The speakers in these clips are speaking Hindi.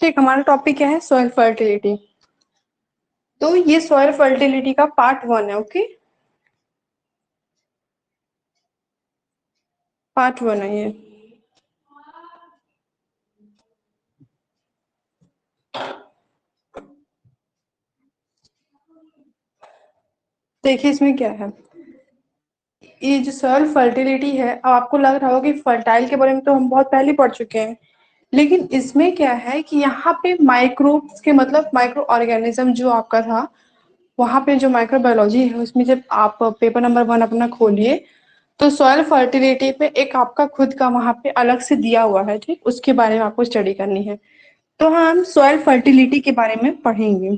ठीक, हमारा टॉपिक क्या है? Soil fertility. तो ये सॉइल फर्टिलिटी का पार्ट 1 है। ओके, पार्ट 1 है ये। देखिए इसमें क्या है, ये जो सॉइल फर्टिलिटी है, अब आपको लग रहा होगा कि फर्टाइल के बारे में तो हम बहुत पहले पढ़ चुके हैं, लेकिन इसमें क्या है कि यहाँ पे माइक्रोब्स के मतलब माइक्रो ऑर्गेनिज्म जो आपका था, वहाँ पे जो माइक्रोबायोलॉजी है उसमें जब आप पेपर नंबर 1 अपना खोलिए तो सॉइल फर्टिलिटी पे एक आपका खुद का वहाँ पे अलग से दिया हुआ है। ठीक, उसके बारे में आपको स्टडी करनी है। तो हम सॉइल फर्टिलिटी के बारे में पढ़ेंगे।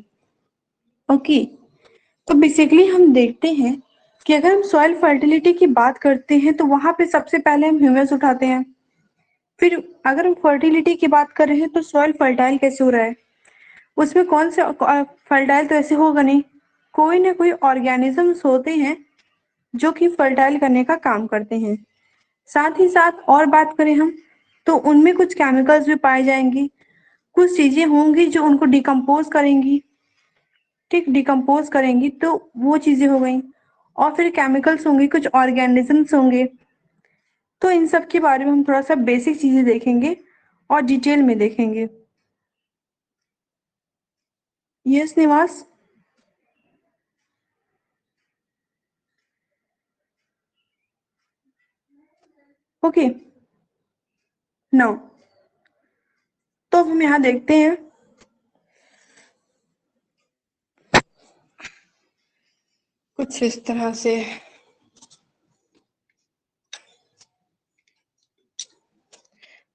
ओके, तो बेसिकली हम देखते हैं कि अगर हम सॉइल फर्टिलिटी की बात करते हैं तो वहाँ पे सबसे पहले हम ह्यूमस उठाते हैं। फिर अगर हम फर्टिलिटी की बात कर रहे हैं तो सॉइल फर्टाइल कैसे हो रहा है, उसमें कौन से फर्टाइल तो ऐसे होगा नहीं, कोई ना कोई ऑर्गेनिजम्स होते हैं जो कि फर्टाइल करने का काम करते हैं। साथ ही साथ और बात करें हम तो उनमें कुछ केमिकल्स भी पाए जाएंगी, कुछ चीजें होंगी जो उनको डिकम्पोज करेंगी। ठीक, डिकम्पोज करेंगी तो वो चीजें हो गई, और फिर केमिकल्स होंगे, कुछ ऑर्गेनिजम्स होंगे। तो इन सब के बारे में हम थोड़ा सा बेसिक चीजें देखेंगे और डिटेल में देखेंगे। यस निवास। ओके, नाउ तो हम यहाँ देखते हैं कुछ इस तरह से।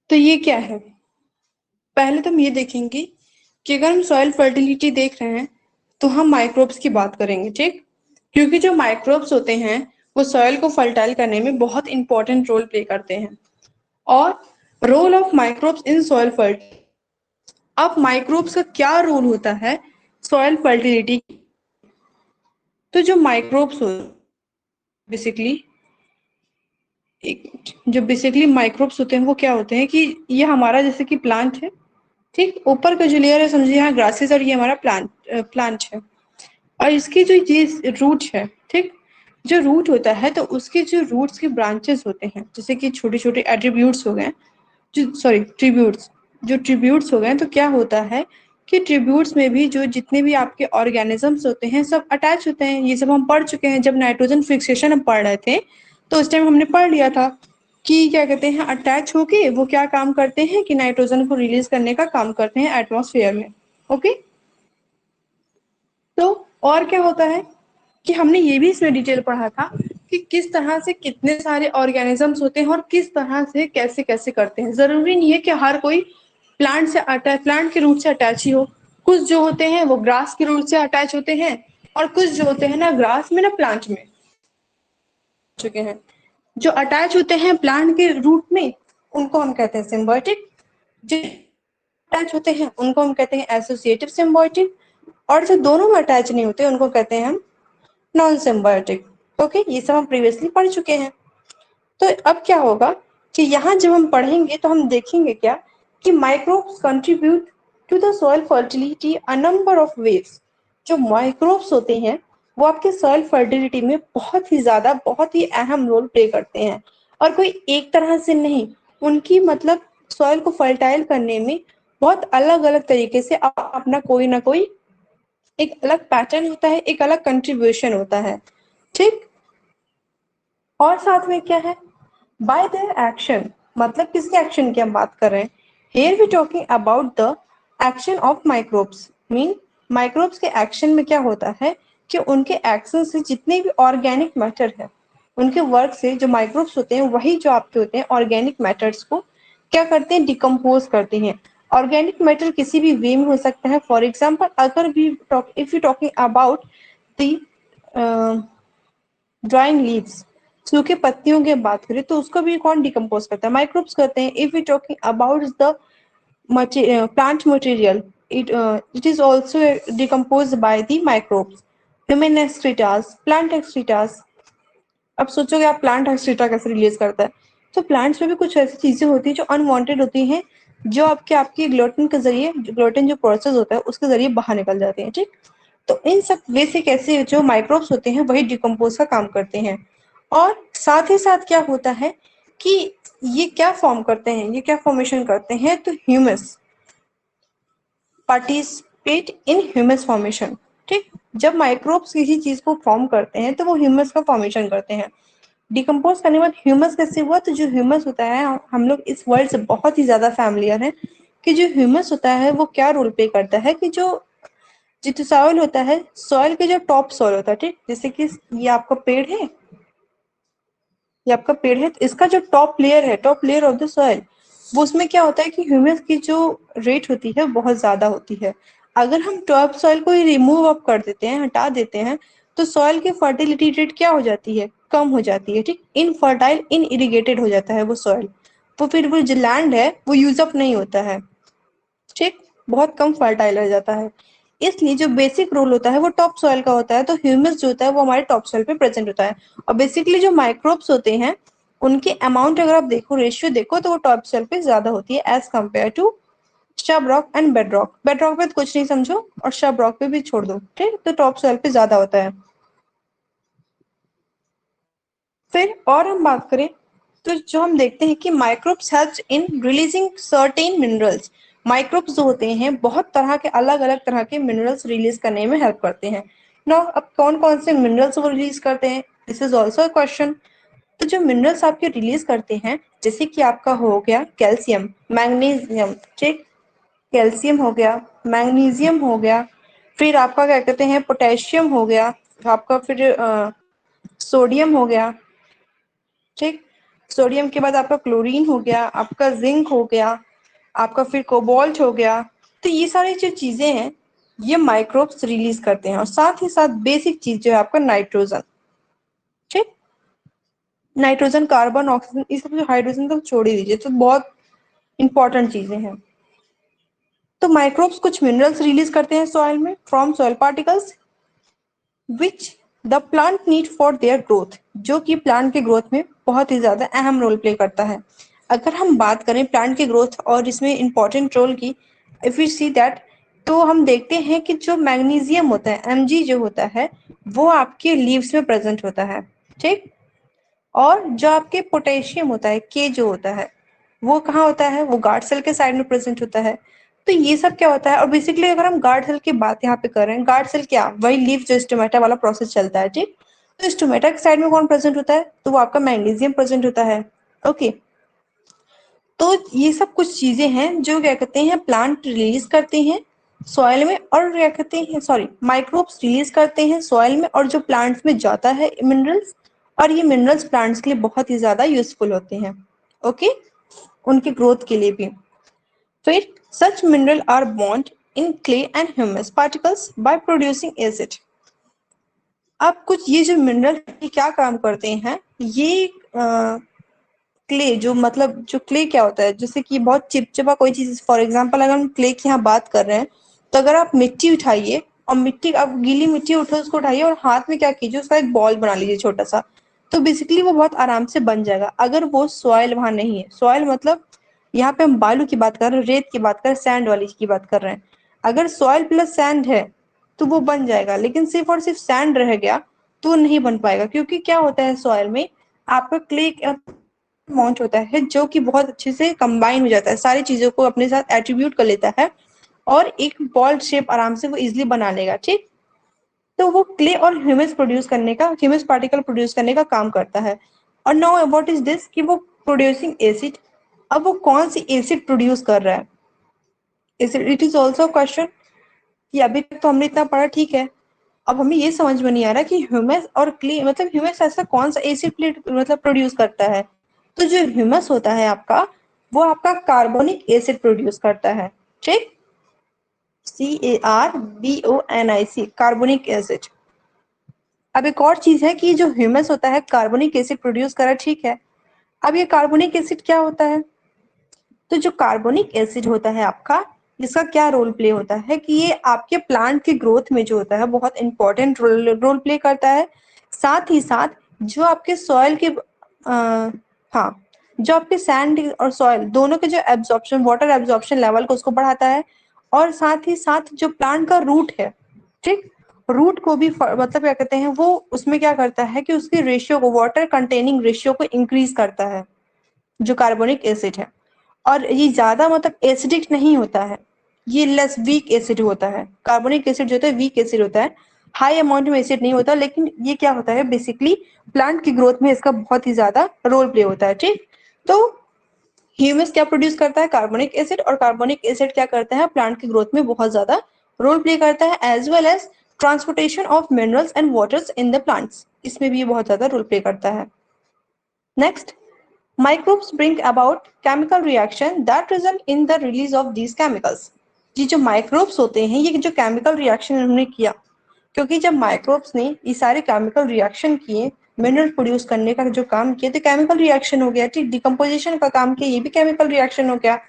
तो ये क्या है, पहले तो हम ये देखेंगे कि अगर हम सॉइल फर्टिलिटी देख रहे हैं तो हम माइक्रोब्स की बात करेंगे। ठीक, क्योंकि जो माइक्रोब्स होते हैं वो सॉइल को फर्टाइल करने में बहुत इंपॉर्टेंट रोल प्ले करते हैं। और role of microbes in soil fertility, अब माइक्रोब्स का क्या रोल होता है सॉइल फर्टिलिटी। तो जो माइक्रोब्स हो बेसिकली, जो बेसिकली माइक्रोब्स होते हैं वो क्या होते हैं कि ये हमारा जैसे कि प्लांट है। ठीक, ऊपर का जो लेयर है समझिए यहाँ ग्रासेस, और ये हमारा प्लांट है। और इसकी जो ये रूट है, ठीक, जो रूट होता है तो उसके जो रूट्स के ब्रांचेस होते हैं, जैसे कि छोटे छोटे एट्रीब्यूट्स हो गए, जो सॉरी ट्रिब्यूट्स, जो ट्रिब्यूट्स हो गए, तो क्या होता है कि ट्रिब्यूट्स में भी जो जितने भी आपके ऑर्गेनिजम्स होते हैं सब अटैच होते हैं। ये सब हम पढ़ चुके हैं, जब नाइट्रोजन फिक्सेशन हम पढ़ रहे थे तो उस टाइम हमने पढ़ लिया था कि क्या कहते हैं, अटैच होके वो क्या काम करते हैं कि नाइट्रोजन को रिलीज करने का काम करते हैं एटमॉस्फेयर में। ओके, तो और क्या होता है कि हमने ये भी इसमें डिटेल पढ़ा था कि किस तरह से कितने सारे ऑर्गेनिजम्स होते हैं और किस तरह से कैसे कैसे करते हैं। जरूरी नहीं है कि हर कोई प्लांट से अटैच, प्लांट के रूट से अटैच ही हो। कुछ जो होते हैं वो ग्रास के रूट से अटैच होते हैं, और कुछ जो होते हैं ना ग्रास में ना प्लांट में चुके हैं। जो अटैच होते हैं प्लांट के रूट में उनको हम कहते हैं सिम्बायोटिक, जो अटैच होते हैं उनको हम कहते हैं एसोसिएटिव सिम्बायोटिक, और जो दोनों में अटैच नहीं होते उनको कहते हैं हम नॉन सिम्बायोटिक। ओके, ये सब हम प्रीवियसली पढ़ चुके हैं। तो अब क्या होगा कि यहाँ जब हम पढ़ेंगे तो हम देखेंगे क्या कि microbes contribute to the soil fertility a number of ways. जो माइक्रोब्स होते हैं वो आपके सॉइल फर्टिलिटी में बहुत ही ज्यादा, बहुत ही अहम रोल प्ले करते हैं, और कोई एक तरह से नहीं, उनकी मतलब सॉइल को फर्टाइल करने में बहुत अलग अलग तरीके से अपना कोई ना कोई एक अलग पैटर्न होता है, एक अलग कंट्रीब्यूशन होता है। ठीक, और साथ में क्या है, बाय देयर एक्शन, मतलब किसके एक्शन की हम बात कर रहे हैं। Here we talking about the action of microbes, mean microbes के एक्शन में क्या होता है कि उनके एक्शन से जितने भी ऑर्गेनिक मैटर है, उनके वर्क से जो माइक्रोब्स होते हैं वही जो आपके होते हैं ऑर्गेनिक मैटर्स को क्या करते हैं, डिकम्पोज करते हैं। ऑर्गेनिक मैटर किसी भी वे में हो सकता है। फॉर एग्जाम्पल अगर भी if you talking about the drawing leaves, सूखे पत्तियों की बात करें तो उसको भी कौन डिकम्पोज करता है, माइक्रोब्स करते हैं। If you talking about the plant material, it is also decomposed by the microbes, human excretas, plant excretas। अब सोचोगे आप प्लांट एक्सक्रीटा कैसे रिलीज करता है, तो प्लांट्स में भी कुछ ऐसी चीजें होती है जो अनवांटेड होती हैं, जो आपकी ग्लूटेन के जरिए, ग्लूटेन जो प्रोसेस होता है उसके जरिए बाहर निकल जाते हैं, ठीक। तो इन सब वे से कैसे जो माइक्रोब्स होते हैं वही डिकम्पोज का काम करते हैं। और साथ ही साथ क्या होता है कि ये क्या फॉर्म करते हैं, ये क्या फॉर्मेशन करते हैं, तो humus participate in humus formation, ठीक। जब माइक्रोब्स किसी चीज को फॉर्म करते हैं तो वो ह्यूमस का फॉर्मेशन करते हैं। डिकम्पोज करने के बाद ह्यूमस कैसे हुआ, तो जो ह्यूमस होता है, हम लोग इस वर्ड से बहुत ही ज्यादा फैमिलियर हैं कि जो ह्यूमस होता है वो क्या रोल प्ले करता है कि जो जितना सॉइल होता है, सॉइल के जो टॉप सॉइल होता है, ठीक, जैसे कि ये आपका पेड़ है, ये आपका पेड़ है, तो इसका जो टॉप लेयर है, top layer of the soil, वो उसमें क्या होता है कि ह्यूमस की जो रेट होती है बहुत ज्यादा होती है। अगर हम टॉप सॉइल को ही रिमूव अप कर देते हैं, हटा देते हैं, तो सॉइल की फर्टिलिटी रेट क्या हो जाती है, कम हो जाती है, ठीक, इनफर्टाइल, इन इरिगेटेड हो जाता है वो सॉइल। तो फिर वो जो लैंड है वो यूज अप नहीं होता है, ठीक, बहुत कम फर्टाइल रह जाता है। इसलिए जो बेसिक रोल होता है वो टॉप सॉइल का होता है, तो ह्यूमस जो होता है वो हमारे टॉप सॉइल पे प्रेजेंट होता है। और बेसिकली जो माइक्रोब्स होते हैं उनके अमाउंट अगर आप देखो, रेशियो देखो, तो वो टॉप सॉइल पे ज्यादा होती है as compare to sub rock and bed rock. Bed rock पे तो कुछ नहीं समझो और शब रॉक पे भी छोड़ दो, ठीक, तो टॉप सॉइल पे ज्यादा होता है। फिर और हम बात करें तो जो हम देखते हैं कि microbes helps in releasing certain minerals. Microbes जो होते हैं बहुत तरह के अलग अलग तरह के मिनरल्स रिलीज करने में हेल्प करते हैं ना। अब कौन कौन से मिनरल्स वो रिलीज करते हैं, this is also a question. तो जो मिनरल्स आपके रिलीज करते हैं, जैसे कि आपका हो गया कैल्शियम, मैग्नीशियम, ठीक, कैल्शियम हो गया, मैग्नीशियम हो गया, फिर आपका क्या कहते हैं पोटेशियम हो गया, आपका फिर सोडियम हो गया, ठीक, सोडियम के बाद आपका क्लोरीन हो गया, आपका जिंक हो गया, आपका फिर कोबाल्ट हो गया। तो ये सारी जो चीजें हैं ये माइक्रोब्स रिलीज करते हैं। और साथ ही साथ बेसिक चीज जो है आपका नाइट्रोजन, ठीक, नाइट्रोजन, कार्बन, ऑक्सीजन, इस सब जो हाइड्रोजन तो छोड़ ही दीजिए, तो बहुत इंपॉर्टेंट चीजें हैं। तो माइक्रोब्स कुछ मिनरल्स रिलीज करते हैं सॉइल में from soil particles which the plant need for their growth, जो कि प्लांट के ग्रोथ में बहुत ही ज्यादा अहम रोल प्ले करता है। अगर हम बात करें प्लांट के ग्रोथ और इसमें इंपॉर्टेंट रोल की, इफ यू सी दैट, तो हम देखते हैं कि जो मैग्नीशियम होता है, Mg जो होता है, वो आपके लीव्स में प्रेजेंट होता है, ठीक। और जो आपके पोटेशियम होता है, के जो होता है, वो कहाँ होता है, वो गार्ड सेल के साइड में प्रेजेंट होता है। तो ये सब क्या होता है, और बेसिकली अगर हम गार्ड सेल की बात यहाँ पे कर रहे हैं, गार्ड सेल क्या, वही लीफ जो स्टोमेटा वाला प्रोसेस चलता है, ठीक। तो स्टोमेटा के साइड में कौन प्रेजेंट होता है, तो वो आपका मैग्नीशियम प्रेजेंट होता है, ओके। तो ये सब कुछ चीजें हैं जो क्या कहते हैं प्लांट रिलीज करते हैं सॉइल में, और क्या कहते हैं, सॉरी, माइक्रोब्स रिलीज करते हैं सॉइल में, और जो प्लांट्स में जाता है मिनरल्स, और ये मिनरल्स प्लांट्स के लिए बहुत ही ज्यादा यूजफुल होते हैं, ओके, उनके ग्रोथ के लिए भी। फिर such mineral are bond in clay and humus particles by producing acid. अब कुछ ये जो मिनरल क्या काम करते हैं, ये क्ले जो, मतलब जो क्ले क्या होता है, जैसे कि बहुत चिपचिपा कोई चीज, फॉर एग्जांपल अगर हम क्ले की यहाँ बात कर रहे हैं, तो अगर आप मिट्टी उठाइए और मिट्टी, आप गीली मिट्टी उठो, उसको उठाइए और हाथ में क्या कीजिए, उसका एक बॉल बना लीजिए छोटा सा, तो बेसिकली वो बहुत आराम से बन जाएगा। अगर वो सॉइल वहां नहीं है, सॉइल मतलब यहाँ पे हम बालू की बात कर रहे हैं, रेत की बात कर रहे हैं, सैंड वाली की बात कर रहे हैं। अगर सॉइल प्लस सैंड है तो वो बन जाएगा, लेकिन सिर्फ और सिर्फ सैंड रह गया तो नहीं बन पाएगा, क्योंकि क्या होता है सॉइल में आपका क्ले अमाउंट होता है जो कि बहुत अच्छे से कंबाइन हो जाता है, सारी चीजों को अपने साथ एट्रीब्यूट कर लेता है और एक बॉल शेप आराम से वो इजिली बना लेगा, ठीक। तो वो क्ले और ह्यूमस प्रोड्यूस करने का, ह्यूमस पार्टिकल प्रोड्यूस करने का काम करता है। और नाउ व्हाट इज दिस कि वो प्रोड्यूसिंग एसिड, अब वो कौन सी एसिड प्रोड्यूस कर रहा है, acid, it is also question कि अभी तक तो हमने इतना पढ़ा, ठीक है। अब हमें ये समझ में नहीं आ रहा कि ह्यूमस और क्ले, मतलब ह्यूमस ऐसा कौन सा एसिड मतलब प्रोड्यूस करता है। तो जो ह्यूमस होता है आपका, वो आपका कार्बोनिक एसिड प्रोड्यूस करता है, ठीक, CARBONIC, कार्बोनिक एसिड। अब एक और चीज है कि जो ह्यूमस होता है कार्बोनिक एसिड प्रोड्यूस कर रहा है, ठीक है। अब ये कार्बोनिक एसिड क्या होता है, तो जो कार्बोनिक एसिड होता है आपका, इसका क्या रोल प्ले होता है कि ये आपके प्लांट के ग्रोथ में जो होता है बहुत इंपॉर्टेंट रोल प्ले करता है। साथ ही साथ जो आपके सॉइल के हाँ, जो आपके सैंड और सॉइल दोनों के जो एब्जॉर्प्शन, वाटर एब्जॉर्प्शन लेवल को उसको बढ़ाता है, और साथ ही साथ जो प्लांट का रूट है, ठीक, रूट को भी मतलब क्या कहते हैं, वो उसमें क्या करता है कि उसकी रेशियो को, वाटर कंटेनिंग रेशियो को इंक्रीज करता है, जो कार्बोनिक एसिड है। और ये ज्यादा मतलब एसिडिक नहीं होता है, ये लेस वीक एसिड होता है। कार्बोनिक एसिड जो होता है वीक एसिड होता है, हाई अमाउंट में एसिड नहीं होता, लेकिन ये क्या होता है बेसिकली प्लांट की ग्रोथ में इसका बहुत ही ज्यादा रोल प्ले होता है, ठीक। तो ह्यूमस क्या प्रोड्यूस करता है, कार्बोनिक एसिड, और कार्बोनिक एसिड क्या करता है, प्लांट की ग्रोथ में बहुत ज्यादा रोल प्ले करता है, as well as transportation of minerals and waters in the plants, इसमें भी ये बहुत ज्यादा रोल प्ले करता है। Next, microbes bring about chemical reaction that result in the release of these chemicals। ये जो माइक्रोब्स होते हैं, ये जो केमिकल रिएक्शन उन्होंने किया, क्योंकि जब माइक्रोब्स ने ये सारे केमिकल रिएक्शन किए, मिनरल प्रोड्यूस करने का जो काम किया, तो केमिकल रिएक्शन हो गया, ठीक, डिकम्पोजिशन का काम किया, ये भी केमिकल रिएक्शन हो गया।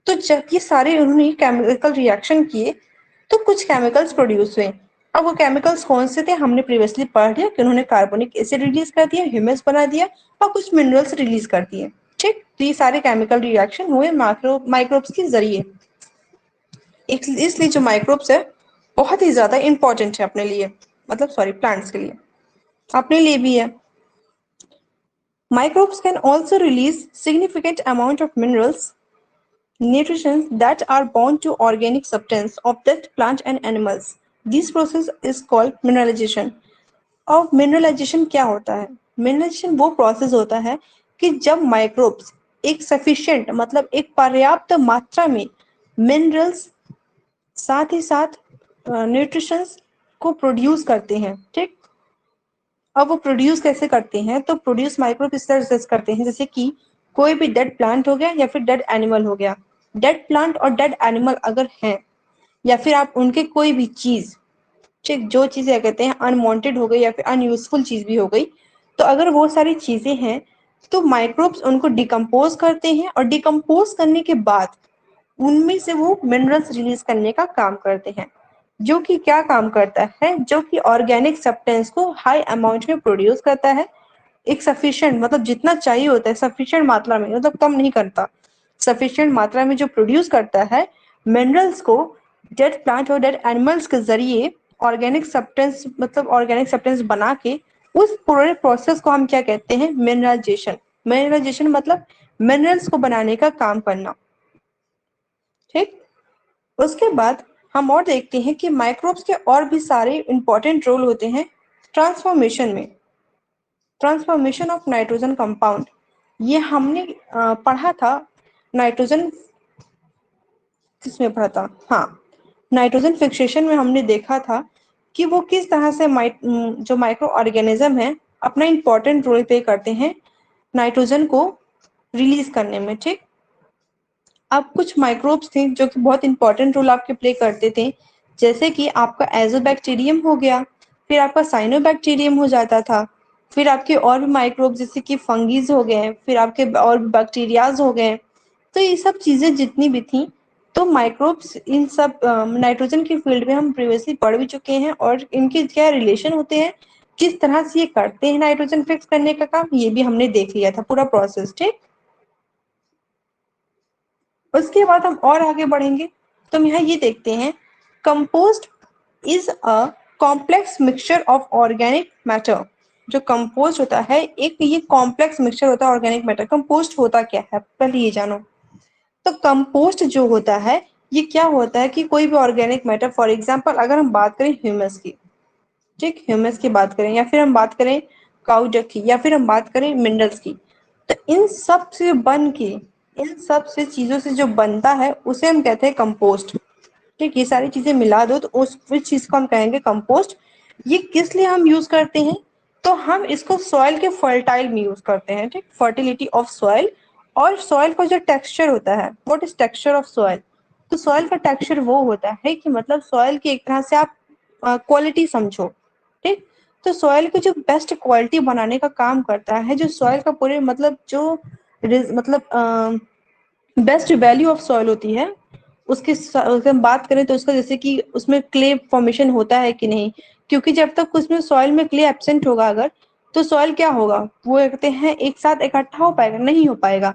तो जब ये सारे उन्होंने केमिकल रिएक्शन किए, तो कुछ केमिकल्स प्रोड्यूस हुए। अब वो केमिकल्स कौन से थे, हमने प्रीवियसली पढ़ लिया कि उन्होंने कार्बोनिक एसिड रिलीज कर दिया, ह्यूमस बना दिया, और कुछ मिनरल्स रिलीज कर दिए, ठीक। तो ये सारे केमिकल रिएक्शन हुए माइक्रोब्स के जरिए। इसलिए जो माइक्रोब्स है बहुत ही ज्यादा इंपॉर्टेंट है अपने लिए, मतलब सॉरी प्लांट्स के लिए, अपने लिए भी है। Microbes can also release significant amount of minerals, nutrients that are bound to organic substance of that plant and animals. This process is called mineralization. अब मिनरलाइजेशन क्या होता है, मिनरलाइजेशन वो प्रोसेस होता है कि जब माइक्रोब्स एक सफिशिएंट मतलब एक पर्याप्त मात्रा में मिनरल्स साथ ही साथ न्यूट्रिशंस को प्रोड्यूस करते हैं, ठीक। अब वो प्रोड्यूस कैसे करते हैं, तो प्रोड्यूस माइक्रोब इस तरह से करते हैं जैसे कि कोई भी डेड प्लांट हो गया या फिर डेड एनिमल हो गया, डेड प्लांट और डेड एनिमल अगर हैं, या फिर आप उनके कोई भी चीज, ठीक, जो चीजें कहते हैं अनवांटेड हो गई या फिर अनयूजफुल चीज भी हो गई, तो अगर वो सारी चीजें हैं तो माइक्रोब्स उनको डिकम्पोज करते हैं, और डिकम्पोज करने के बाद उनमें से वो मिनरल्स रिलीज करने का काम करते हैं, जो कि क्या काम करता है, जो कि ऑर्गेनिक सब्सटेंस को हाई अमाउंट में प्रोड्यूस करता है, एक सफिशिएंट मतलब जितना चाहिए होता है सफिशिएंट मात्रा में, मतलब कम नहीं करता, सफिशिएंट मात्रा में जो प्रोड्यूस करता है मिनरल्स को डेड प्लांट और डेड एनिमल्स के जरिए ऑर्गेनिक सब्सटेंस मतलब ऑर्गेनिक सब्सटेंस बना के, उस पूरे प्रोसेस को हम क्या कहते हैं, मिनरलाइजेशन। मिनरलाइजेशन मतलब मिनरल्स को बनाने का काम करना, ठीक। उसके बाद हम और देखते हैं कि माइक्रोब्स के और भी सारे इंपॉर्टेंट रोल होते हैं ट्रांसफॉर्मेशन में। ट्रांसफॉर्मेशन ऑफ नाइट्रोजन कंपाउंड, ये हमने पढ़ा था, नाइट्रोजन किसमें पढ़ा था, हाँ, नाइट्रोजन फिक्सेशन में हमने देखा था कि वो किस तरह से जो माइक्रो ऑर्गेनिज्म है अपना इंपॉर्टेंट रोल प्ले करते हैं नाइट्रोजन को रिलीज करने में, ठीक। अब कुछ माइक्रोब्स थे जो कि बहुत इंपॉर्टेंट रोल आपके प्ले करते थे, जैसे कि आपका एजोबैक्टीरियम हो गया, फिर आपका साइनोबैक्टीरियम हो जाता था, फिर आपके और भी माइक्रोब जैसे कि फंगीज हो गए, फिर आपके और भी बैक्टीरियाज हो गए। तो ये सब चीजें जितनी भी थी, तो माइक्रोब्स इन सब नाइट्रोजन की फील्ड में हम प्रीवियसली पढ़ भी चुके हैं, और इनके क्या रिलेशन होते हैं, किस तरह से ये करते हैं नाइट्रोजन फिक्स करने का काम, ये भी हमने देख लिया था पूरा प्रोसेस, ठीक। उसके बाद हम और आगे बढ़ेंगे, तो हम यहाँ ये देखते हैं, compost is a complex mixture of organic matter. जो कंपोस्ट होता है एक ये कॉम्प्लेक्स मिक्सचर होता है ऑर्गेनिक मैटर। कंपोस्ट होता क्या है पहले ये जानो। तो कंपोस्ट जो होता है ये क्या होता है कि कोई भी ऑर्गेनिक मैटर, फॉर एग्जाम्पल अगर हम बात करें ह्यूमस की, ठीक, ह्यूमस की बात करें, या फिर हम बात करें काउ डक की, या फिर हम बात करें मिनरल्स की, तो इन सब से बन के, इन सब से चीजों से जो बनता है उसे हम कहते हैं कंपोस्ट, ठीक। ये सारी चीजें मिला दो तो उस चीज को हम कहेंगे कंपोस्ट। ये किस लिए हम यूज करते हैं, तो हम इसको सॉइल के फर्टाइल में यूज करते हैं, ठीक, फर्टिलिटी ऑफ सॉइल। और सॉइल का जो टेक्सचर होता है, what is texture of soil, तो सॉइल का टेक्सचर वो होता है कि मतलब सॉइल की एक तरह से आप क्वालिटी समझो, ठीक। तो सॉइल की जो बेस्ट क्वालिटी बनाने का काम करता है, जो सॉइल का पूरे मतलब जो मतलब बेस्ट वैल्यू ऑफ सॉइल होती है, उसके अगर हम बात करें तो उसका जैसे कि उसमें क्ले फॉर्मेशन होता है कि नहीं, क्योंकि जब तक उसमें सॉइल में क्ले एब्सेंट होगा अगर, तो सॉइल क्या होगा, वो कहते हैं एक साथ इकट्ठा हो पाएगा, नहीं हो पाएगा।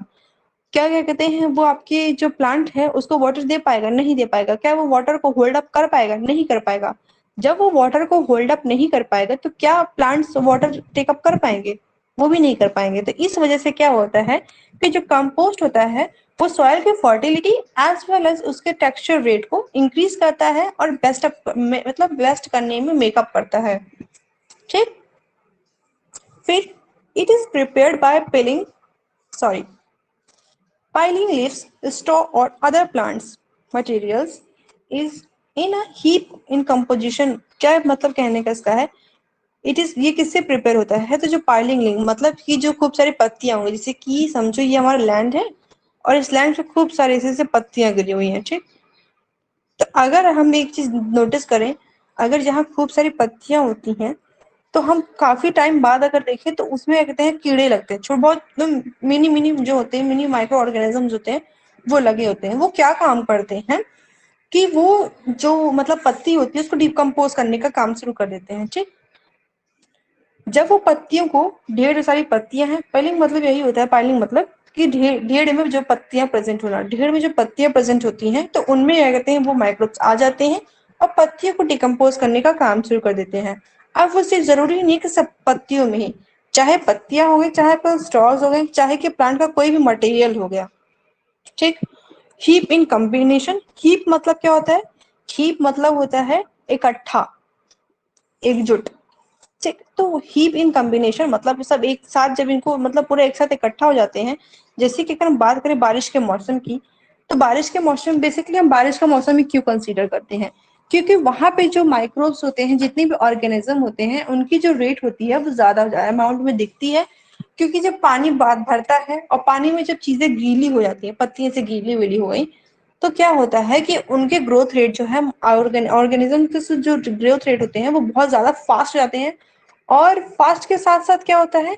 क्या क्या कहते हैं, वो आपके जो प्लांट है उसको वाटर दे पाएगा, नहीं दे पाएगा। क्या वो वाटर को होल्ड अप कर पाएगा, नहीं कर पाएगा। जब वो वाटर को होल्ड अप नहीं कर पाएगा तो क्या प्लांट्स वाटर टेकअप कर पाएंगे, वो भी नहीं कर पाएंगे। तो इस वजह से क्या होता है कि जो कंपोस्ट होता है वो सॉइल की फर्टिलिटी एज वेल एज उसके टेक्सचर रेट को इंक्रीज करता है और बेस्ट मतलब बेस्ट करने में मेकअप करता है। ठीक, फिर it is prepared by piling sorry piling leaves, straw or other plants materials is in a heap in composition। क्या मतलब कहने का इसका है, इट इज ये किससे प्रिपेयर होता है, तो जो पाइलिंग लिंग मतलब कि जो खूब सारी पत्तियां होंगी, जैसे कि समझो ये हमारा लैंड है और इस लैंड पे खूब सारी ऐसे पत्तियां गिरी हुई हैं। ठीक, तो अगर हम एक चीज नोटिस करें, अगर जहाँ खूब सारी पत्तियां होती हैं तो हम काफी टाइम बाद अगर देखें तो उसमें क्या कहते हैं कीड़े लगते हैं, छोटे बहुत मिनी मिनी जो होते हैं, मिनी माइक्रो ऑर्गेनिजम्स होते हैं, वो लगे होते हैं। वो क्या काम करते हैं कि वो जो मतलब पत्ती होती है उसको डिकम्पोज करने का काम शुरू कर देते हैं। ठीक, जब वो पत्तियों को, ढेर सारी पत्तियां हैं, पाइलिंग मतलब यही होता है, पाइलिंग मतलब कि ढेर ढेर में जो पत्तियां प्रेजेंट होना, ढेर में जो पत्तियां प्रेजेंट होती हैं तो उनमें क्या कहते हैं वो माइक्रोब्स आ जाते हैं और पत्तियों को डिकम्पोज करने का काम शुरू कर देते हैं। अब वो सिर्फ जरूरी नहीं कि सब पत्तियों में ही, चाहे पत्तियां हो गई, चाहे स्ट्रॉज हो गए, चाहे कि प्लांट का कोई भी मटेरियल हो गया। ठीक, हीप इन कॉम्बिनेशन, हीप मतलब क्या होता है, हीप मतलब होता है इकट्ठा, एकजुट। ठीक, तो हीप इन कॉम्बिनेशन मतलब सब एक साथ, जब इनको मतलब पूरे एक साथ इकट्ठा हो जाते हैं। जैसे कि अगर हम बात करें बारिश के मौसम की, तो बारिश के मौसम बेसिकली हम बारिश का मौसम ही क्यों कंसीडर करते हैं, क्योंकि वहां पे जो माइक्रोब्स होते हैं, जितने भी ऑर्गेनिज्म होते हैं, उनकी जो रेट होती है वो ज्यादा अमाउंट में दिखती है। क्योंकि जब पानी भरता है और पानी में जब चीजें गीली हो जाती है, पत्तियां से गीली वेली हो गई, तो क्या होता है कि उनके ग्रोथ रेट जो है, ऑर्गेनिज्म के जो ग्रोथ रेट होते हैं वो बहुत ज्यादा फास्ट हो जाते हैं। और फास्ट के साथ साथ क्या होता है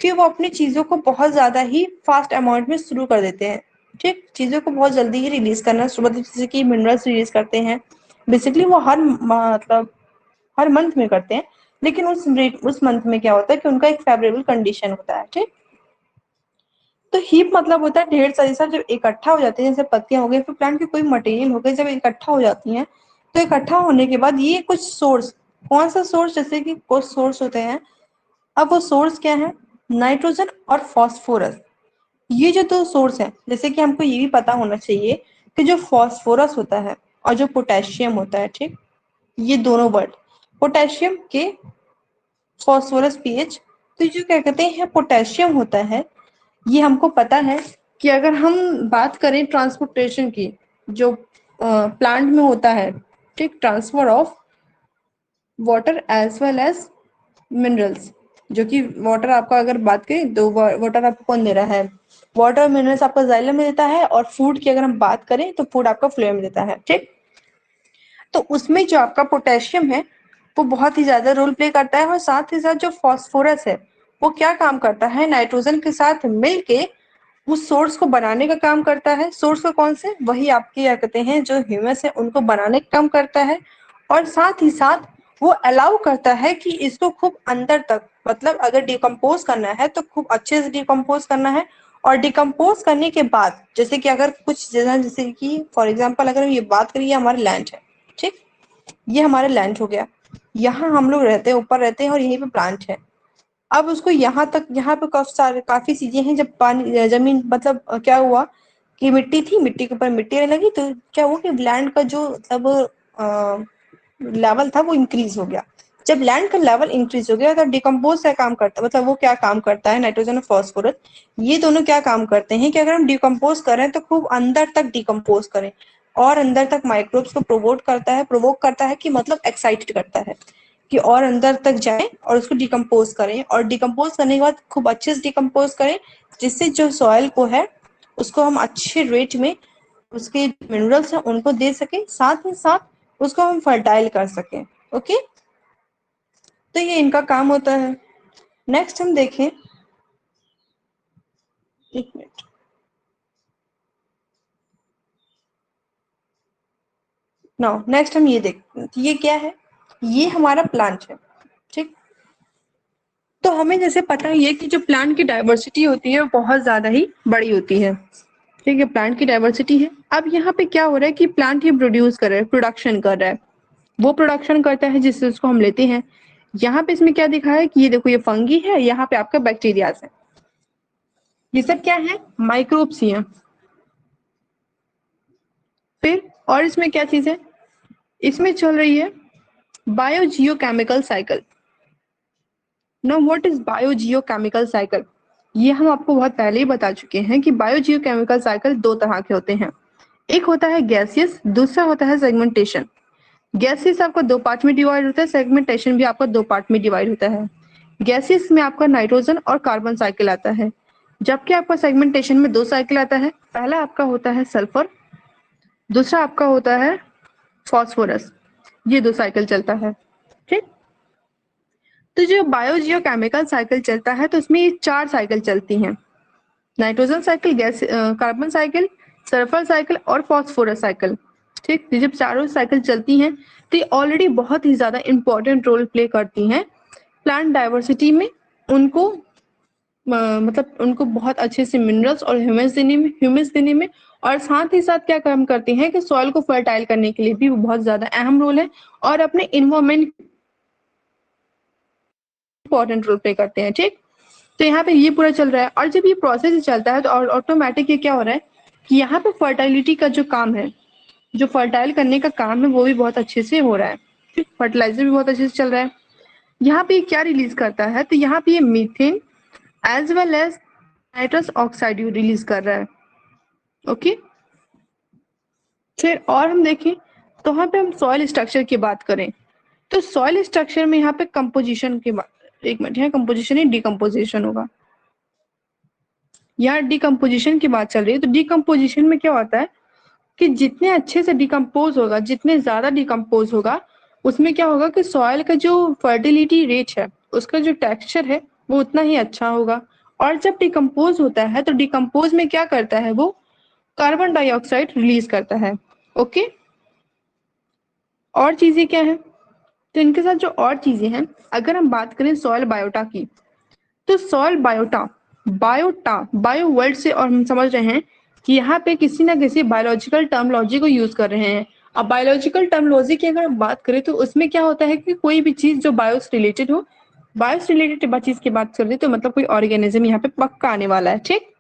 कि वो अपनी चीजों को बहुत ज्यादा ही फास्ट अमाउंट में शुरू कर देते हैं। ठीक, चीजों को बहुत जल्दी ही रिलीज करना शुरू, मतलब जैसे कि मिनरल्स रिलीज करते हैं। बेसिकली वो हर मतलब हर मंथ में करते हैं, लेकिन उस मंथ में क्या होता है कि उनका एक फेवरेबल कंडीशन होता है। ठीक, तो हीप मतलब होता है ढेर सारी, सब जब इकट्ठा हो जाते हैं, जैसे पत्तियां हो गई, फिर प्लांट की कोई मटेरियल हो गई, जब इकट्ठा हो जाती हैं तो इकट्ठा होने के बाद ये कुछ सोर्स, कौन सा सोर्स, जैसे कि कुछ सोर्स होते हैं। अब वो सोर्स क्या है, नाइट्रोजन और फास्फोरस। ये जो दो सोर्स है, जैसे कि हमको ये भी पता होना चाहिए कि जो फास्फोरस होता है और जो पोटेशियम होता है, ठीक, ये दोनों वर्ड, पोटेशियम के फास्फोरस पीएच, तो जो क्या कहते हैं पोटेशियम होता है, ये हमको पता है कि अगर हम बात करें ट्रांसपोर्टेशन की, जो प्लांट में होता है, ठीक, transfer of water as well as minerals, जो कि वाटर आपका अगर बात करें तो वाटर आपको कौन दे रहा है, वाटर मिनरल्स आपका जाइलम में देता है, और फूड की अगर हम बात करें तो फूड आपका फ्लोएम में देता है। ठीक, तो उसमें जो आपका पोटेशियम है वो बहुत ही ज्यादा रोल प्ले करता है, और साथ ही साथ जो फास्फोरस है वो क्या काम करता है, नाइट्रोजन के साथ मिलके उस सोर्स को बनाने का काम करता है। सोर्स को कौन से, वही आपके क्या कहते हैं जो ह्यूमस है उनको बनाने का काम करता है। और साथ ही साथ वो अलाउ करता है कि इसको खूब अंदर तक, मतलब अगर डिकम्पोज करना है तो खूब अच्छे से डिकम्पोज करना है। और डिकम्पोज करने के बाद, जैसे कि अगर कुछ जगह, जैसे कि फॉर एग्जाम्पल अगर हम ये बात करें, ये हमारा लैंड है। ठीक, ये हमारा लैंड हो गया, यहाँ हम लोग रहते हैं, ऊपर रहते हैं और यहीं पे प्लांट है। अब उसको यहाँ तक, यहाँ पे काफी चीजें हैं, जब पानी जमीन मतलब क्या हुआ कि मिट्टी थी, मिट्टी के ऊपर मिट्टी रहने लगी, तो क्या हुआ कि लैंड का जो मतलब लेवल था वो इंक्रीज हो गया। जब लैंड का लेवल इंक्रीज हो गया तो डिकम्पोज का काम करता है, मतलब वो क्या काम करता है, नाइट्रोजन और फॉस्फोरस, ये दोनों क्या काम करते हैं कि अगर हम डिकम्पोज करें तो खूब अंदर तक डिकम्पोज करें, और अंदर तक माइक्रोब्स को प्रोवोक करता है कि मतलब एक्साइटेड करता है कि और अंदर तक जाएं और उसको डिकम्पोज करें, और डिकम्पोज करने के बाद खूब अच्छे से डिकम्पोज करें, जिससे जो सॉइल को है उसको हम अच्छे रेट में उसके मिनरल्स हैं उनको दे सके, साथ ही साथ उसको हम फर्टाइल कर सकें। ओके, तो ये इनका काम होता है। नेक्स्ट हम देखें, एक मिनट, नो नेक्स्ट हम ये देख, ये क्या है, ये हमारा प्लांट है। ठीक, तो हमें जैसे पता ही है कि जो प्लांट की डाइवर्सिटी होती है वो बहुत ज्यादा ही बड़ी होती है, ठीक है, प्लांट की डाइवर्सिटी है। अब यहाँ पे क्या हो रहा है कि प्लांट ये प्रोड्यूस कर रहा है, प्रोडक्शन कर रहा है, वो प्रोडक्शन करता है जिससे उसको हम लेते हैं। यहाँ पे इसमें क्या दिखा है कि ये देखो ये फंगी है, यहाँ पे आपका बैक्टीरियाज है, ये सब क्या है, माइक्रोब्स ही है। फिर और इसमें क्या चीज है, इसमें चल रही है biogeochemical cycle. Now what is biogeochemical cycle, ये हम आपको बहुत पहले ही बता चुके हैं कि बायोजियोकेमिकल साइकिल दो तरह के होते हैं, एक होता है गैसियस, दूसरा होता है सेगमेंटेशन। गैसियस आपका दो पार्ट में डिवाइड होता है, सेगमेंटेशन भी आपका दो पार्ट में डिवाइड होता है। गैसियस में आपका नाइट्रोजन और कार्बन साइकिल आता है, जबकि आपका सेगमेंटेशन में दो साइकिल आता है। पहला आपका होता है सल्फर, दूसरा आपका होता है फॉस्फोरस, ये दो साइकिल चलता है, ठीक। तो जो बायोजियोकेमिकल साइकिल चलता है तो उसमें ये चार साइकिल चलती हैं, nitrogen cycle, gas carbon cycle, sulphur cycle और फॉस्फोरस साइकिल, ठीक। तो जब चारों साइकिल चलती हैं तो ये ऑलरेडी बहुत ही ज्यादा इंपॉर्टेंट रोल प्ले करती हैं प्लांट डाइवर्सिटी में। उनको मतलब उनको बहुत अच्छे से मिनरल्स और ह्यूमस देने में और साथ ही साथ क्या काम करती हैं कि सॉइल को फर्टाइल करने के लिए भी वो बहुत ज्यादा अहम रोल है और अपने इन्वायरमेंट इंपॉर्टेंट रोल प्ले करते हैं, ठीक। तो यहाँ पे ये पूरा चल रहा है और जब ये प्रोसेस चलता है तो ऑटोमेटिक ये क्या हो रहा है कि यहाँ पे फर्टाइलिटी का जो काम है, जो फर्टाइल करने का काम है वो भी बहुत अच्छे से हो रहा है, ठीक। फर्टिलाइजर भी बहुत अच्छे से चल रहा है। यहाँ पे क्या रिलीज करता है, तो यहाँ पे ये methane as well as nitrous oxide release कर रहा है, ओके। फिर और हम देखें तो यहाँ पे हम सॉइल स्ट्रक्चर की बात करें तो सॉइल स्ट्रक्चर में यहाँ पे कंपोजिशन की बात, एक मिनट, यहाँ कंपोजिशन ही डिकम्पोजिशन होगा, यहाँ डिकम्पोजिशन की बात चल रही है। तो डिकम्पोजिशन में क्या होता है कि जितने अच्छे से डिकम्पोज होगा, जितने ज्यादा डिकम्पोज होगा, उसमें क्या होगा कि सॉइल का जो फर्टिलिटी रेट है, उसका जो टेक्सचर है वो उतना ही अच्छा होगा। और जब डिकम्पोज होता है तो डिकम्पोज में क्या करता है, वो कार्बन डाइऑक्साइड रिलीज करता है, ओके। और चीजें क्या है, तो इनके साथ जो और चीजें हैं, अगर हम बात करें सॉइल बायोटा की, तो soil biota, biota, bio word से और हम समझ रहे हैं कि यहाँ पे किसी ना किसी बायोलॉजिकल टर्मोलॉजी को यूज कर रहे हैं। अब बायोलॉजिकल टर्मोलॉजी की अगर हम बात करें तो उसमें क्या होता है कि कोई भी चीज जो बायो से रिलेटेड हो, बायो से रिलेटेड चीज की बात कर रहे तो मतलब कोई ऑर्गेनिज्म यहाँ पे पक्का आने वाला है, ठीक।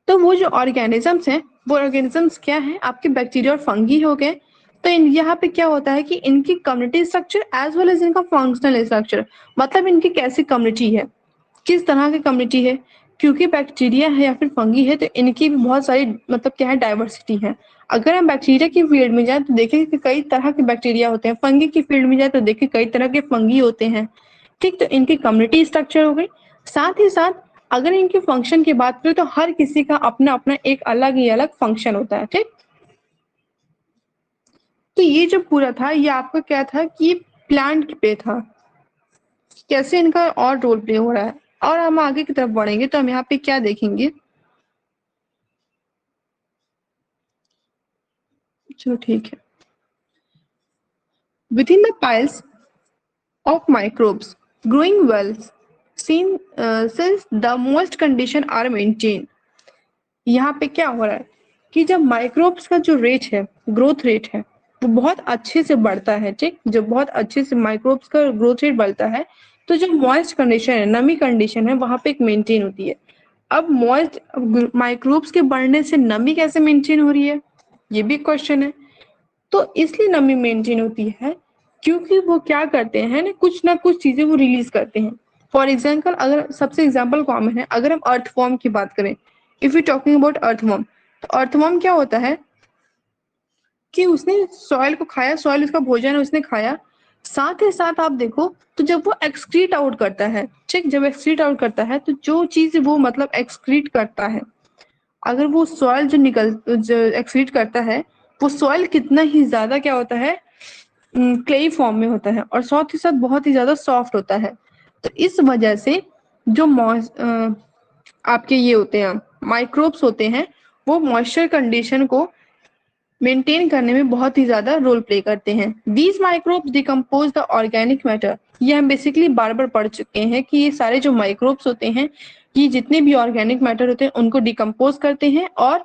तो वो जो ऑर्गेनिजम्स हैं, वो ऑर्गेनिजम्स क्या है, आपके बैक्टीरिया और फंगी हो गए। तो यहाँ पे क्या होता है कि इनकी community structure as well as इनका फंक्शनल स्ट्रक्चर, मतलब इनकी कैसी कम्युनिटी है, किस तरह की कम्युनिटी है। क्योंकि बैक्टीरिया है या फिर फंगी है तो इनकी भी बहुत सारी मतलब क्या है, डाइवर्सिटी है। अगर हम बैक्टीरिया की फील्ड में जाए तो देखें कि कई तरह के बैक्टीरिया होते हैं, फंगी की फील्ड में जाए तो देखें कई तरह के फंगी होते हैं, ठीक। तो इनकी कम्युनिटी स्ट्रक्चर हो गई। साथ ही साथ अगर इनके फंक्शन की बात करें तो हर किसी का अपना अपना एक अलग ही अलग फंक्शन होता है, ठीक। तो ये जो पूरा था ये आपका क्या था कि प्लांट पे था, कैसे इनका और रोल प्ले हो रहा है। और हम आगे की तरफ बढ़ेंगे तो हम यहाँ पे क्या देखेंगे, चलो ठीक है। With in the piles of microbes growing well since the moist condition are maintained। यहाँ पे क्या हो रहा है कि जब माइक्रोब्स का जो रेट है, ग्रोथ रेट है, वो बहुत अच्छे से बढ़ता है, ठीक। जब बहुत अच्छे से माइक्रोब्स का ग्रोथ रेट बढ़ता है तो जो मॉइस्ट कंडीशन है, नमी कंडीशन है, वहां पे एक मेंटेन होती है। अब मॉइस्ट माइक्रोब्स के बढ़ने से नमी कैसे मेंटेन हो रही है, ये भी क्वेश्चन है। तो इसलिए नमी मेंटेन होती है क्योंकि वो क्या करते हैं ना कुछ चीजें वो रिलीज करते हैं। फॉर एग्जाम्पल, अगर सबसे एग्जाम्पल कॉमन है, अगर हम अर्थवॉर्म की बात करें, if you talking about earthworm, तो अर्थवॉर्म क्या होता है कि उसने सॉइल को खाया, सॉइल उसका भोजन है, उसने खाया। साथ ही साथ आप देखो तो जब वो एक्सक्रीट आउट करता है, ठीक, जब एक्सक्रीट आउट करता है तो जो चीज वो मतलब एक्सक्रीट करता है, अगर वो सॉइल जो एक्सक्रीट करता है, वो सॉइल कितना ही ज्यादा क्या होता है, क्लेई फॉर्म में होता है और साथ ही साथ बहुत ही ज्यादा सॉफ्ट होता है। तो इस वजह से जो आपके ये होते हैं माइक्रोब्स होते हैं, वो मॉइस्चर कंडीशन को मेंटेन करने में बहुत ही ज्यादा रोल प्ले करते हैं। These microbes decompose the organic matter. ये हम बेसिकली बार बार पढ़ चुके हैं कि ये सारे जो माइक्रोब्स होते हैं, ये जितने भी ऑर्गेनिक मैटर होते हैं उनको डिकम्पोज करते हैं और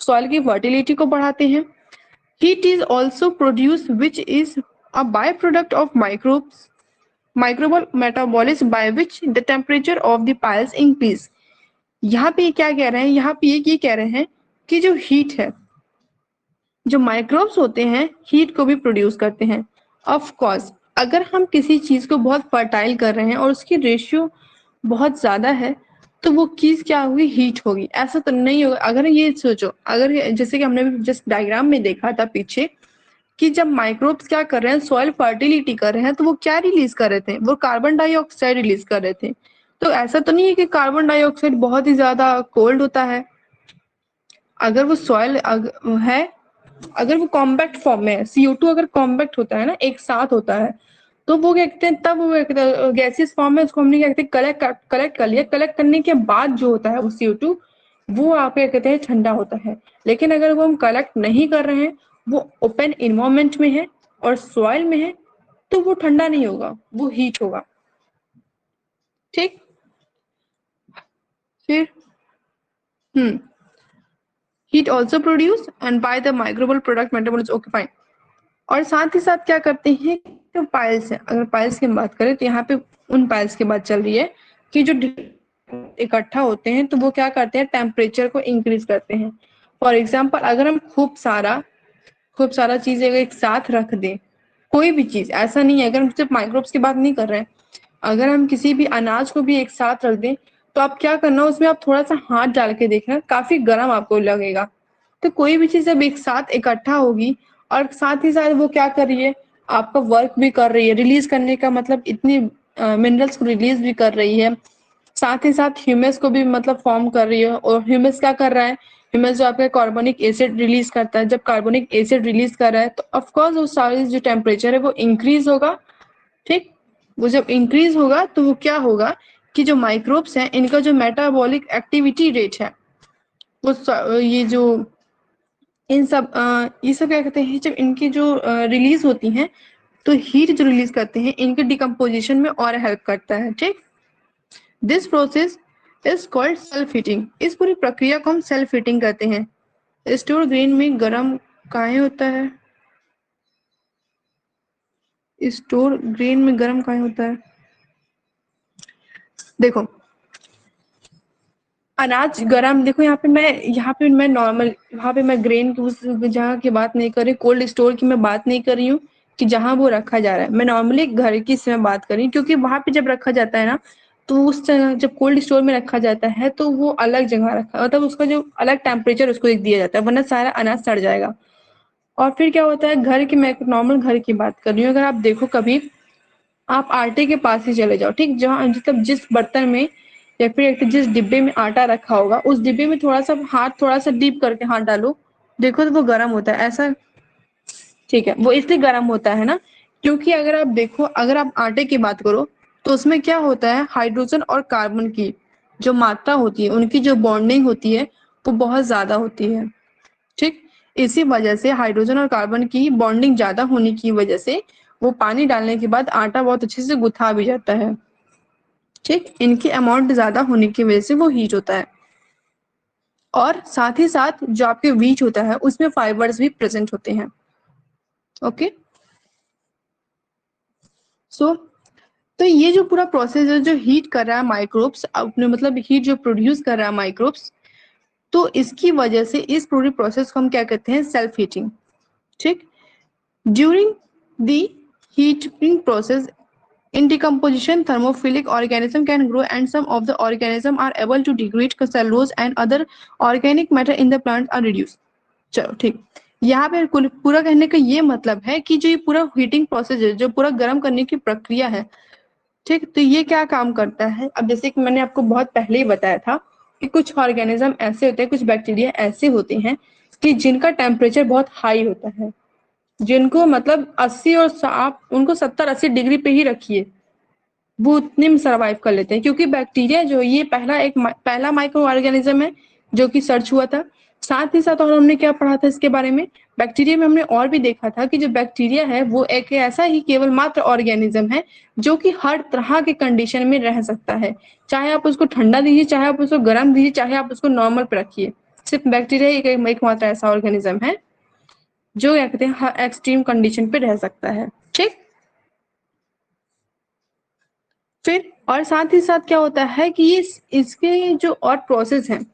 सॉइल की फर्टिलिटी को बढ़ाते हैं। Heat is also produce which is a by product of microbes microbial metabolism by which the temperature of the piles increase। यहाँ पे क्या कह रहे हैं, यहाँ पे ये कह रहे हैं कि जो हीट है, जो माइक्रोब्स होते हैं हीट को भी प्रोड्यूस करते हैं। ऑफ कोर्स अगर हम किसी चीज को बहुत फर्टाइल कर रहे हैं और उसकी रेशियो बहुत ज्यादा है तो वो चीज क्या होगी, हीट होगी। ऐसा तो नहीं होगा। अगर ये सोचो, अगर जैसे कि हमने जस्ट डायग्राम में देखा था पीछे कि जब माइक्रोब्स क्या कर रहे हैं, सॉइल फर्टिलिटी कर रहे हैं, तो वो क्या रिलीज कर रहे थे, वो कार्बन डाइऑक्साइड रिलीज कर रहे थे। तो ऐसा तो नहीं है कि कार्बन डाइऑक्साइड बहुत ही ज्यादा कोल्ड होता है। अगर वो सॉइल है, अगर वो कॉम्पैक्ट फॉर्म में है, CO2 अगर कॉम्पैक्ट होता है ना, एक साथ होता है, तो वो क्या कहते हैं, तब वो गैसियस फॉर्म में उसको हमने क्या कहते हैं, कलेक्ट कर लिया। कलेक्ट करने के बाद जो होता है वो CO2, वो आप क्या कहते हैं, ठंडा होता है। लेकिन अगर वो हम कलेक्ट नहीं कर रहे हैं, वो ओपन इन्वायरमेंट में है और सॉइल में है, तो वो ठंडा नहीं होगा, वो हीट होगा। ठीक, फिर heat also produce and by the microbial product metabolism. Okay fine. और साथ ही साथ क्या करते हैं, जो पाइल्स है, अगर पाइल्स की हम बात करें तो यहाँ पे उन पाइल्स की बात चल रही है कि जो इकट्ठा होते हैं तो वो क्या करते हैं, टेम्परेचर को इंक्रीज करते हैं। फॉर एग्जाम्पल अगर हम खूब सारा चीजें एक साथ रख दें, कोई भी चीज, ऐसा नहीं है, अगर हम सिर्फ माइक्रोब्स की बात नहीं कर रहे हैं, अगर हम किसी भी अनाज को भी एक साथ रख दें तो आप क्या करना, उसमें आप थोड़ा सा हाथ डाल के देखना, काफी गर्म आपको लगेगा। तो कोई भी चीज जब एक साथ इकट्ठा होगी और साथ ही साथ वो क्या कर रही है, आपका वर्क भी कर रही है, रिलीज करने का मतलब इतनी मिनरल्स को रिलीज भी कर रही है, साथ ही साथ ह्यूमस को भी मतलब फॉर्म कर रही है। और ह्यूमस क्या कर रहा है, ह्यूमस जो आपका कार्बोनिक एसिड रिलीज करता है, जब कार्बोनिक एसिड रिलीज कर रहा है तो ऑफकोर्स वो सारी जो टेम्परेचर है वो इंक्रीज होगा। ठीक, वो जब इंक्रीज होगा तो वो क्या होगा कि जो माइक्रोब्स हैं इनका जो मेटाबॉलिक एक्टिविटी रेट है, वो ये जो इन सब ये सब क्या कहते हैं, जब इनकी जो रिलीज होती हैं तो हीट जो रिलीज करते हैं इनके डिकम्पोजिशन में और हेल्प करता है। ठीक, this process is called self heating. इस पूरी प्रक्रिया को हम सेल्फ हीटिंग कहते हैं। स्टोर ग्रेन में गर्म काहे होता है, स्टोर ग्रेन में गर्म काहे होता है, देखो अनाज गरम, देखो यहाँ पे मैं नॉर्मल, वहाँ पे मैं ग्रेन की उस जगह की बात नहीं कर रही, कोल्ड स्टोर की मैं बात नहीं कर रही हूँ कि जहाँ वो रखा जा रहा है। मैं नॉर्मली घर की इसमें बात कर रही हूँ, क्योंकि वहाँ पे जब रखा जाता है ना, तो उस जब कोल्ड स्टोर में रखा जाता है तो वो अलग जगह रखा, मतलब उसका जो अलग टेम्परेचर उसको एक दिया जाता है, वरना सारा अनाज सड़ जाएगा। और फिर क्या होता है, घर की, मैं नॉर्मल घर की बात कर रही हूँ, अगर आप देखो कभी, आप आटे के पास ही चले जाओ, ठीक, जहाँ मतलब जिस बर्तन में या फिर जिस डिब्बे में आटा रखा होगा, उस डिब्बे में थोड़ा सा डीप करके हाथ डालो, देखो तो वो गर्म होता है ऐसा। ठीक है, वो इसलिए गर्म होता है ना, क्योंकि अगर आप देखो, अगर आप आटे की बात करो तो उसमें क्या होता है, हाइड्रोजन और कार्बन की जो मात्रा होती है, उनकी जो बॉन्डिंग होती है वो बहुत ज्यादा होती है। ठीक, इसी वजह से हाइड्रोजन और कार्बन की बॉन्डिंग ज्यादा होने की वजह से वो पानी डालने के बाद आटा बहुत अच्छे से गुथा भी जाता है। ठीक, इनकी अमाउंट ज्यादा होने की वजह से वो हीट होता है। और साथ ही साथ जो आपके वीट होता है उसमें फाइबर्स भी प्रेजेंट होते हैं। ओके, सो तो ये जो पूरा प्रोसेस है, जो हीट कर रहा है माइक्रोब्स अपने, मतलब हीट जो प्रोड्यूस कर रहा है माइक्रोब्स, तो इसकी वजह से इस पूरी प्रोसेस को हम क्या कहते हैं, सेल्फ हीटिंग। ठीक, during the heating process in decomposition, thermophilic organism can grow and some of the organism are able to degrade cellulose and other organic matter in the plant are reduced। चलो ठीक, यहाँ पे पूरा कहने का ये मतलब है कि जो ये पूरा हीटिंग प्रोसेस है, जो पूरा गर्म करने की प्रक्रिया है, ठीक, तो ये क्या काम करता है। अब जैसे कि मैंने आपको बहुत पहले ही बताया था कि कुछ ऑर्गेनिज्म ऐसे होते हैं, कुछ बैक्टीरिया ऐसे होते हैं कि जिनका टेम्परेचर बहुत हाई होता है, जिनको मतलब 80 और आप उनको 70-80 डिग्री पे ही रखिए, वो उतने में सर्वाइव कर लेते हैं। क्योंकि बैक्टीरिया जो ये पहला माइक्रो ऑर्गेनिज्म है जो कि सर्च हुआ था, साथ ही साथ और हमने क्या पढ़ा था इसके बारे में, बैक्टीरिया में हमने और भी देखा था कि जो बैक्टीरिया है वो एक ऐसा ही केवल मात्र ऑर्गेनिज्म है जो कि हर तरह के कंडीशन में रह सकता है, चाहे आप उसको ठंडा दीजिए, चाहे आप उसको गर्म दीजिए, चाहे आप उसको नॉर्मल पे रखिए, सिर्फ बैक्टीरिया एक मात्र ऐसा ऑर्गेनिज्म है जो क्या कहते हैं हर एक्सट्रीम कंडीशन पे रह सकता है। ठीक, फिर और साथ ही साथ क्या होता है कि ये इसके जो और प्रोसेस हैं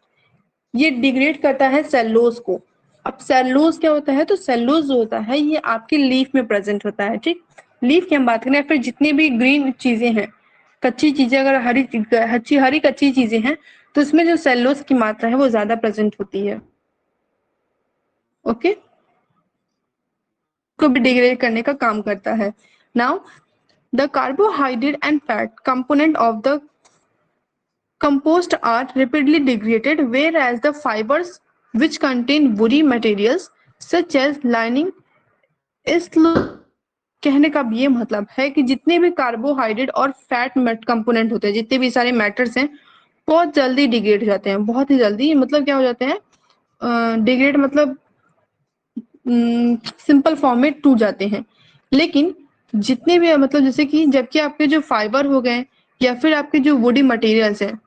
ये डिग्रेड करता है सेलुलोज को। अब सेलुलोज क्या होता है, तो सेलुलोज जो होता है ये आपके लीफ में प्रेजेंट होता है। ठीक, लीफ की हम बात करें, फिर जितनी भी ग्रीन चीजें हैं, कच्ची चीजें, अगर हरी कच्ची चीजें हैं तो इसमें जो सेलुलोज की मात्रा है वो ज्यादा प्रेजेंट होती है। ओके, को भी डिग्रेड करने का काम करता है। Now the carbohydrate and fat component of the compost are rapidly degraded, whereas the fibers which contain woody materials such as lining is slow। कहने का ये मतलब है कि जितने भी कार्बोहाइड्रेट और फैट कंपोनेंट होते हैं, जितने भी सारे मैटर्स हैं, बहुत जल्दी डिग्रेड हो जाते हैं, बहुत ही जल्दी, मतलब क्या हो जाते हैं डिग्रेड, मतलब सिंपल फॉर्म में टूट जाते हैं। लेकिन जितने भी मतलब जैसे कि जबकि आपके जो फाइबर हो गए या फिर आपके जो वुडी मटेरियल्स हैं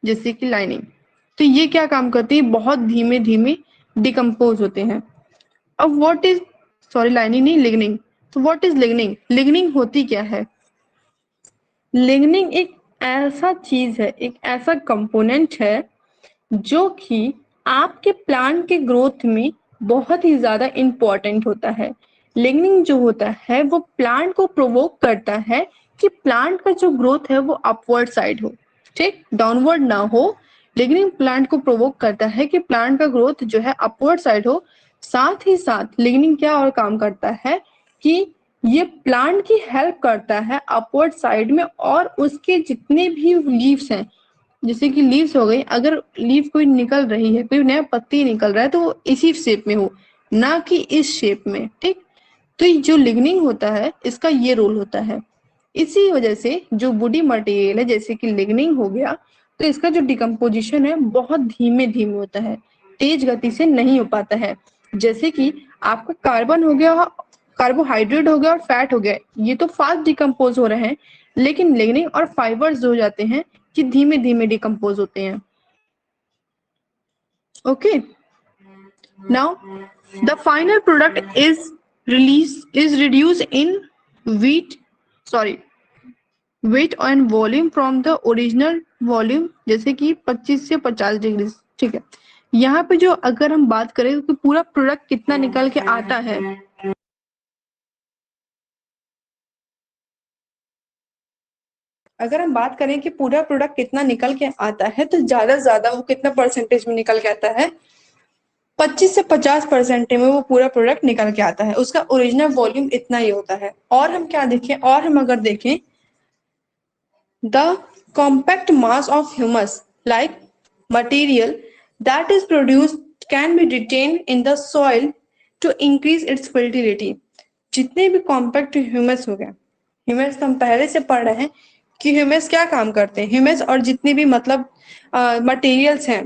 जैसे कि लाइनिंग, तो ये क्या काम करती है, बहुत धीमे धीमे डिकम्पोज होते हैं। अब व्हाट इज, सॉरी लाइनिंग नहीं, लिग्निंग। तो व्हाट इज लिग्निंग, लिग्निंग होती क्या है, लिग्निंग एक ऐसा चीज है, एक ऐसा कंपोनेंट है जो कि आपके प्लांट के ग्रोथ में बहुत ही ज्यादा इंपॉर्टेंट होता है। लिग्निंग जो होता है वो प्लांट को प्रोवोक करता है कि प्लांट का जो ग्रोथ है वो अपवर्ड साइड हो, ठीक, डाउनवर्ड ना हो। लिग्निंग प्लांट को प्रोवोक करता है कि प्लांट का ग्रोथ जो है अपवर्ड साइड हो। साथ ही साथ लिग्निंग क्या और काम करता है कि ये प्लांट की हेल्प करता है अपवर्ड साइड में, और उसके जितने भी लीव्स हैं, जैसे कि लीव्स हो गई, अगर लीफ कोई निकल रही है, कोई नया पत्ती निकल रहा है, तो वो इसी शेप में हो, ना कि इस शेप में। ठीक, तो जो लिग्निंग होता है इसका ये रोल होता है। इसी वजह से जो वुडी मटेरियल है जैसे कि लिग्निंग हो गया, तो इसका जो डिकम्पोजिशन है बहुत धीमे धीमे होता है, तेज गति से नहीं हो पाता है। जैसे कि आपका कार्बन हो गया, कार्बोहाइड्रेट हो गया और फैट हो गया, ये तो फास्ट डिकम्पोज हो रहे हैं, लेकिन लिग्निन और फाइबर्स जो हो जाते हैं कि धीमे धीमे डिकम्पोज होते हैं। Okay, now the final product is reduce in wheat sorry weight and volume from the original volume, जैसे कि 25 से 50 डिग्री। ठीक है, यहाँ पे जो अगर हम बात करें तो पूरा प्रोडक्ट कितना निकल के आता है, अगर हम बात करें कि पूरा प्रोडक्ट कितना निकल के आता है, तो ज्यादा से ज्यादा वो कितना परसेंटेज में निकल के आता है, 25 से 50% में वो पूरा प्रोडक्ट निकल के आता है। उसका ओरिजिनल वॉल्यूम इतना ही होता है। और हम क्या देखें, और हम अगर देखें the compact mass of humus like material that is produced can be retained in the soil to increase its fertility। जितने भी कॉम्पैक्ट ह्यूमस हो गए, ह्यूमस तो हम पहले से पढ़ रहे हैं कि ह्यूमस क्या काम करते हैं, ह्यूमस और जितने भी मतलब मटेरियल्स हैं,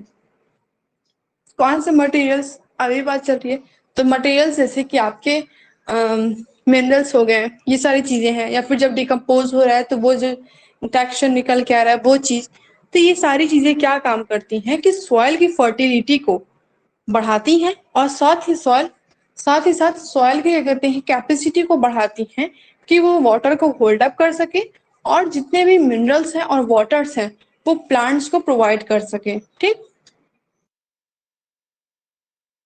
कौन से मटेरियल्स अभी बात चल रही है, तो मटेरियल्स जैसे कि आपके मिनरल्स हो गए, ये सारी चीजें हैं, या फिर जब डिकम्पोज हो रहा है तो वो जो टेक्सचर निकल के आ रहा है वो चीज, तो ये सारी चीजें क्या काम करती हैं कि सॉइल की फर्टिलिटी को बढ़ाती हैं, और साथ ही साथ सॉइल की क्या कहते हैं कैपेसिटी को बढ़ाती हैं कि वो वाटर को होल्ड अप कर सके, और जितने भी मिनरल्स हैं और वाटर्स हैं वो प्लांट्स को प्रोवाइड कर सके। ठीक,